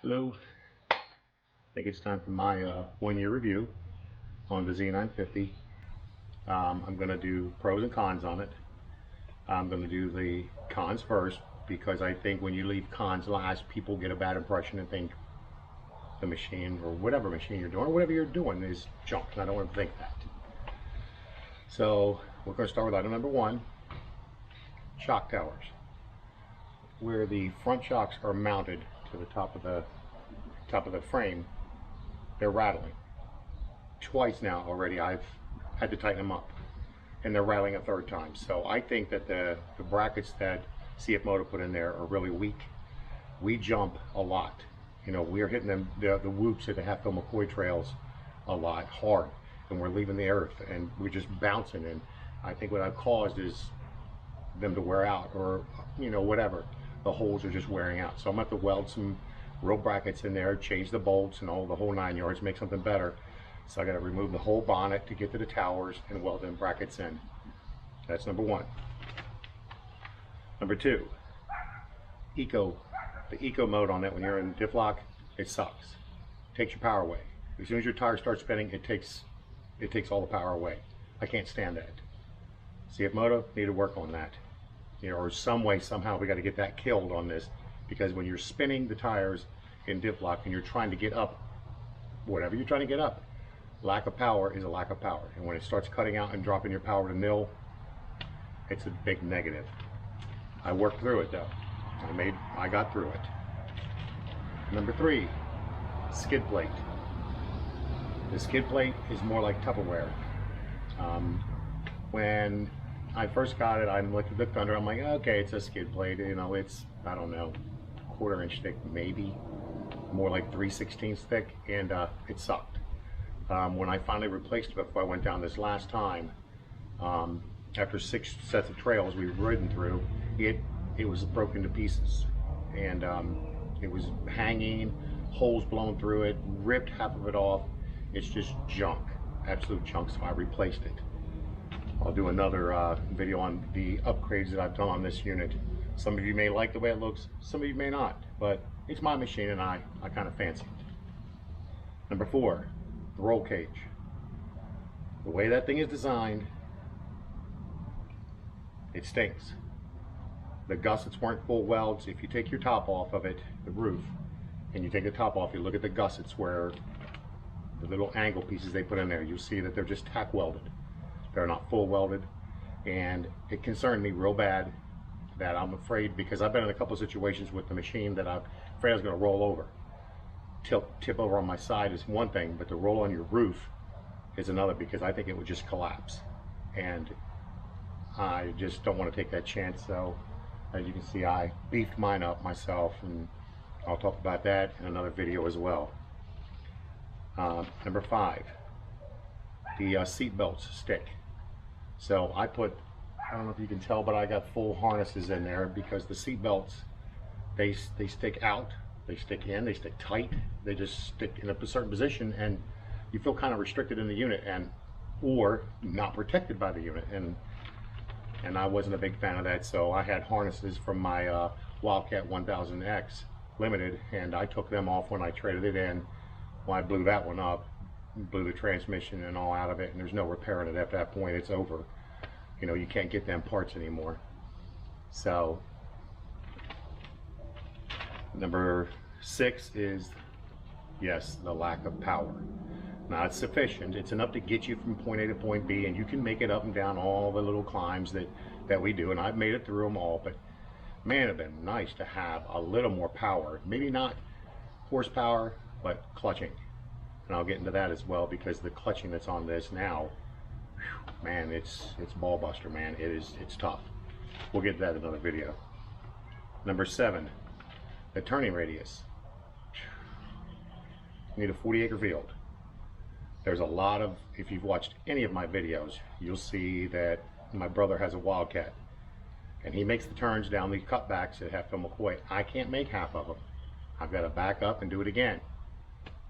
Hello, I think it's time for my 1-year review on the Z950. I'm going to do pros and cons on it. I'm going to do the cons first because I think when you leave cons last, people get a bad impression and think the machine or whatever machine you're doing or whatever you're doing is junk, and I don't want to think that. So we're going to start with item number 1, shock towers. Where the front shocks are mounted to the top of the frame, they're rattling. Twice now already I've had to tighten them up, and they're rattling a third time. So I think that the brackets that CFMoto put in there are really weak. We jump a lot. You know, we're hitting them the whoops at the half-fill McCoy trails a lot hard, and we're leaving the earth and we're just bouncing, and I think what I've caused is them to wear out, or you know, whatever. The holes are just wearing out. So I'm going to have to weld some real brackets in there, change the bolts and all the whole 9 yards, make something better. So I got to remove the whole bonnet to get to the towers and weld them brackets in. That's number 1. Number 2, the eco mode on that when you're in diff lock, it sucks. It takes your power away. As soon as your tire starts spinning, it takes all the power away. I can't stand that. CFMoto need to work on that. You know, or some way, somehow we got to get that killed on this, because when you're spinning the tires in diff lock and you're trying to get up, whatever you're trying to get up, lack of power is a lack of power, and when it starts cutting out and dropping your power to nil, it's a big negative. I worked through it though. I got through it. Number 3, skid plate. The skid plate is more like Tupperware. When I first got it, I looked at the Thunder, I'm like, okay, it's a skid plate, you know, it's, I don't know, 1/4 inch thick, maybe, more like 3/16 thick, and it sucked. When I finally replaced it before I went down this last time, after 6 sets of trails we've ridden through, it was broken to pieces, and it was hanging, holes blown through it, ripped half of it off. It's just junk, absolute junk, so I replaced it. I'll do another video on the upgrades that I've done on this unit. Some of you may like the way it looks, some of you may not, but it's my machine and I kind of fancy it. Number 4, the roll cage. The way that thing is designed, it stinks. The gussets weren't full welds. If you take your top off of it, the roof, and you take the top off, you look at the gussets where the little angle pieces they put in there, you'll see that they're just tack welded. They're not full welded, and it concerned me real bad that I'm afraid, because I've been in a couple of situations with the machine that I'm afraid I was going to roll over. Tip over on my side is one thing, but to roll on your roof is another, because I think it would just collapse, and I just don't want to take that chance. So as you can see, I beefed mine up myself, and I'll talk about that in another video as well. Number 5, the seat belts stick. So I don't know if you can tell, but I got full harnesses in there, because the seat belts, they stick out, they stick in, they stick tight, they just stick in a certain position, and you feel kind of restricted in the unit, or not protected by the unit, and I wasn't a big fan of that. So I had harnesses from my Wildcat 1000X Limited, and I took them off when I traded it in. When I blew that one up, blew the transmission and all out of it, and there's no repairing it. At that point, it's over. You know, you can't get them parts anymore. So number 6 is, yes, the lack of power. Now, it's sufficient. It's enough to get you from point A to point B, and you can make it up and down all the little climbs that we do, and I've made it through them all. But man, it'd been nice to have a little more power. Maybe not horsepower, but clutching. And I'll get into that as well, because the clutching that's on this now, whew, man, it's ball buster, man. It's tough. We'll get to that in another video. Number 7, the turning radius. You need a 40-acre field. There's a lot of, if you've watched any of my videos, you'll see that my brother has a Wildcat, and he makes the turns down these cutbacks at half-fill McCoy. I can't make half of them. I've got to back up and do it again.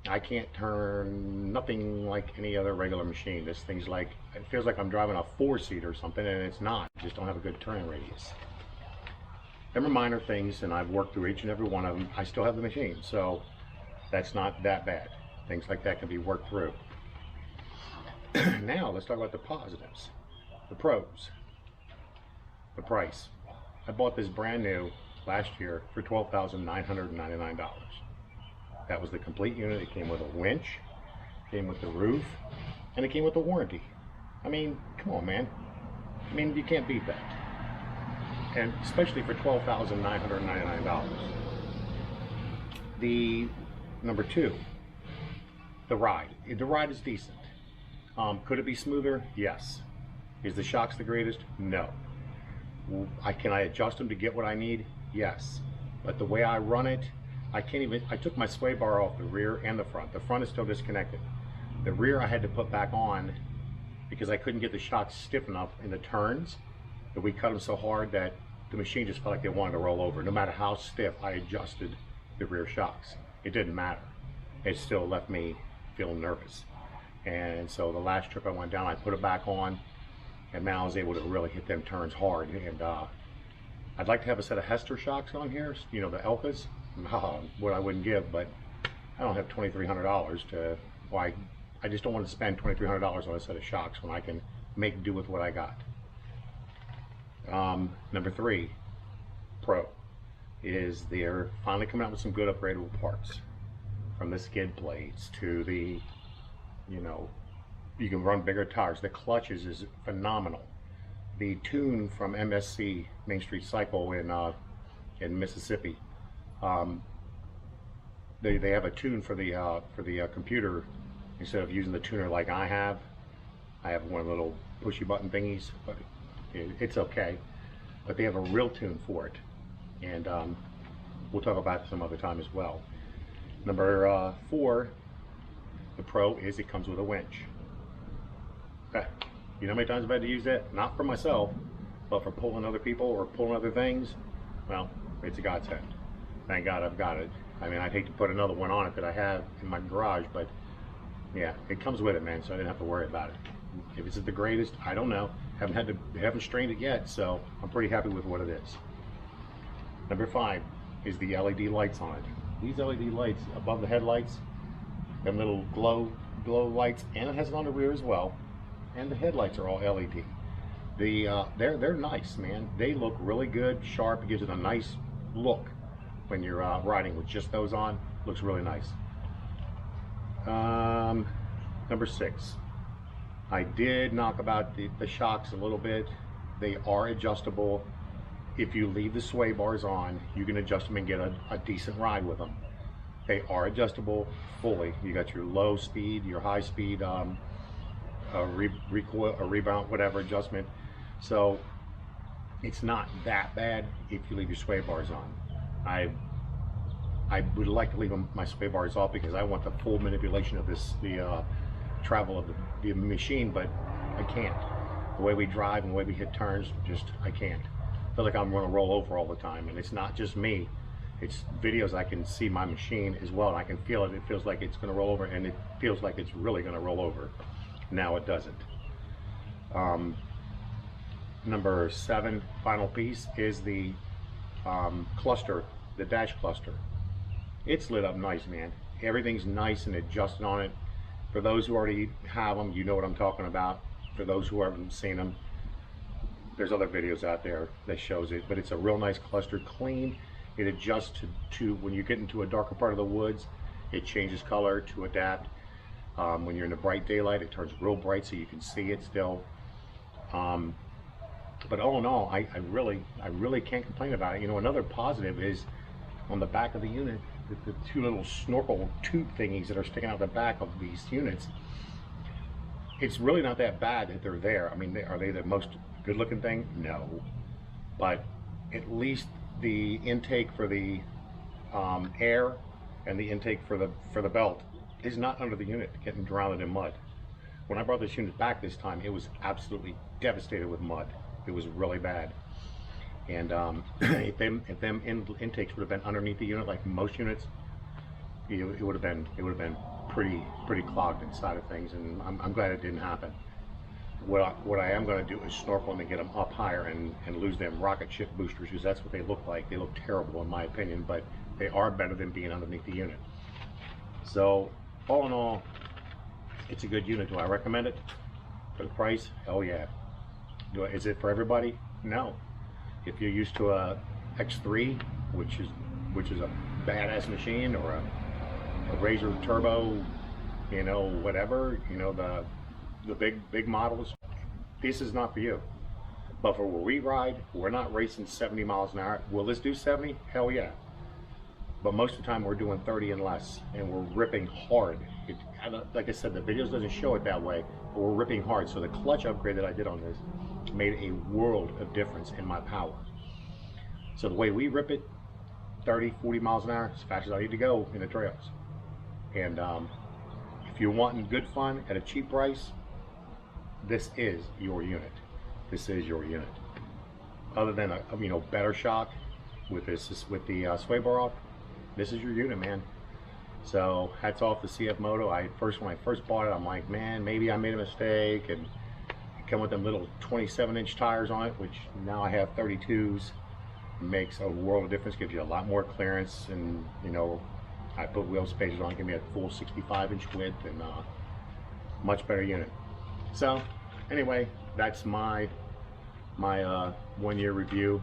I can't turn nothing like any other regular machine. This thing's like, it feels like I'm driving a 4-seat or something, and it's not. I just don't have a good turning radius. Them are minor things, and I've worked through each and every one of them. I still have the machine, so That's not that bad. Things like that can be worked through. Now let's talk about the positives, the pros, the price. I bought this brand new last year for $12,999. That was the complete unit. It came with a winch, came with the roof, and it came with a warranty. I mean, come on, man. I mean, you can't beat that. And especially for $12,999. The number two, the ride. The ride is decent. Could it be smoother? Yes. Is the shocks the greatest? No. Can I adjust them to get what I need? Yes. But the way I run it, I took my sway bar off the rear and the front. The front is still disconnected. The rear I had to put back on because I couldn't get the shocks stiff enough in the turns. That we cut them so hard that the machine just felt like they wanted to roll over. No matter how stiff I adjusted the rear shocks, it didn't matter. It still left me feeling nervous. And so the last trip I went down, I put it back on, and man, I was able to really hit them turns hard. And I'd like to have a set of Hester shocks on here, you know, the Elkas. What I wouldn't give, but I don't have $2,300 to. Why? I just don't want to spend $2,300 on a set of shocks when I can make do with what I got. Number three, pro, is they're finally coming out with some good upgradable parts. From the skid plates to the, you know, you can run bigger tires. The clutches is phenomenal. The tune from MSC, Main Street Cycle in Mississippi, they have a tune for the computer. Instead of using the tuner like I have one of the little pushy button thingies, but it's okay. But they have a real tune for it, and we'll talk about it some other time as well. Number four, the pro, is it comes with a winch. You know how many times I've had to use that? Not for myself, but for pulling other people or pulling other things. Well, it's a godsend. Thank God I've got it. I mean, I'd hate to put another one on it that I have in my garage, but yeah, it comes with it, man, so I didn't have to worry about it. If it's the greatest, I don't know. Haven't strained it yet, so I'm pretty happy with what it is. Number five is the LED lights on it. These LED lights above the headlights, them little glow lights, and it has it on the rear as well. And the headlights are all LED. They're nice, man. They look really good, sharp. It gives it a nice look when you're riding with just those on. Looks really nice. Number six, I did knock about the shocks a little bit. They are adjustable. If you leave the sway bars on, you can adjust them and get a decent ride with them. They are adjustable fully. You got your low speed, your high speed, recoil, a rebound, whatever adjustment. So it's not that bad if you leave your sway bars on. I would like to leave my sway bars off because I want the full manipulation of the travel of the machine, but I can't. The way we drive and the way we hit turns, I can't. I feel like I'm going to roll over all the time, and it's not just me. It's videos. I can see my machine as well, and I can feel it. It feels like it's going to roll over, and it feels like it's really going to roll over. Now it doesn't. Number seven, final piece, is the cluster, the dash cluster. It's lit up nice, man. Everything's nice and adjusted on it. For those who already have them, you know what I'm talking about. For those who haven't seen them, there's other videos out there that shows it, but it's a real nice cluster, clean. It adjusts to when you get into a darker part of the woods, it changes color to adapt. When you're in the bright daylight, it turns real bright so you can see it still. But all in all, I really can't complain about it. You know, another positive is on the back of the unit, the two little snorkel tube thingies that are sticking out the back of these units. It's really not that bad that they're there. I mean, are they the most good-looking thing? No, but at least the intake for the air and the intake for the belt is not under the unit getting drowned in mud. When I brought this unit back this time, it was absolutely devastated with mud. It was really bad. And if them intakes would have been underneath the unit like most units, it would have been pretty clogged inside of things. And I'm glad it didn't happen. What I am going to do is snorkel them and get them up higher and lose them rocket ship boosters, because that's what they look like. They look terrible in my opinion, but they are better than being underneath the unit. So all in all, it's a good unit. Do I recommend it? For the price? Oh yeah. Is it for everybody? No. If you're used to a X3, which is a badass machine, or a Razor Turbo, you know, whatever, you know, the big models, this is not for you. But for where we ride, we're not racing 70 miles an hour. Will this do 70? Hell yeah. But most of the time we're doing 30 and less, and we're ripping hard. Like I said, the videos doesn't show it that way, but we're ripping hard. So the clutch upgrade that I did on this made a world of difference in my power. So the way we rip it, 30, 40 miles an hour, as fast as I need to go in the trails. And if you're wanting good fun at a cheap price, this is your unit. This is your unit. Other than a better shock with the sway bar off, this is your unit, man. So hats off to CFMoto. When I first bought it, I'm like, man, maybe I made a mistake, and it come with them little 27-inch tires on it, which now I have 32s. Makes a world of difference. Gives you a lot more clearance, and you know, I put wheel spacers on, give me a full 65-inch width, and much better unit. So anyway, that's my 1-year review.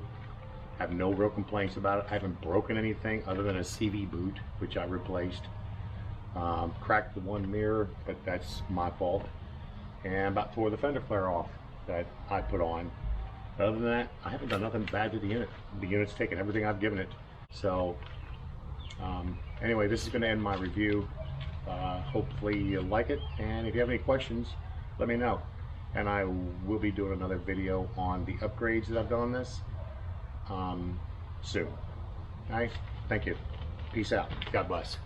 I have no real complaints about it. I haven't broken anything other than a CV boot, which I replaced. Cracked the one mirror, but that's my fault. And about tore the fender flare off that I put on. But other than that, I haven't done nothing bad to the unit. The unit's taken everything I've given it. So anyway, this is going to end my review. Hopefully you like it, and if you have any questions, let me know. And I will be doing another video on the upgrades that I've done on this soon. All right, thank you. Peace out. God bless.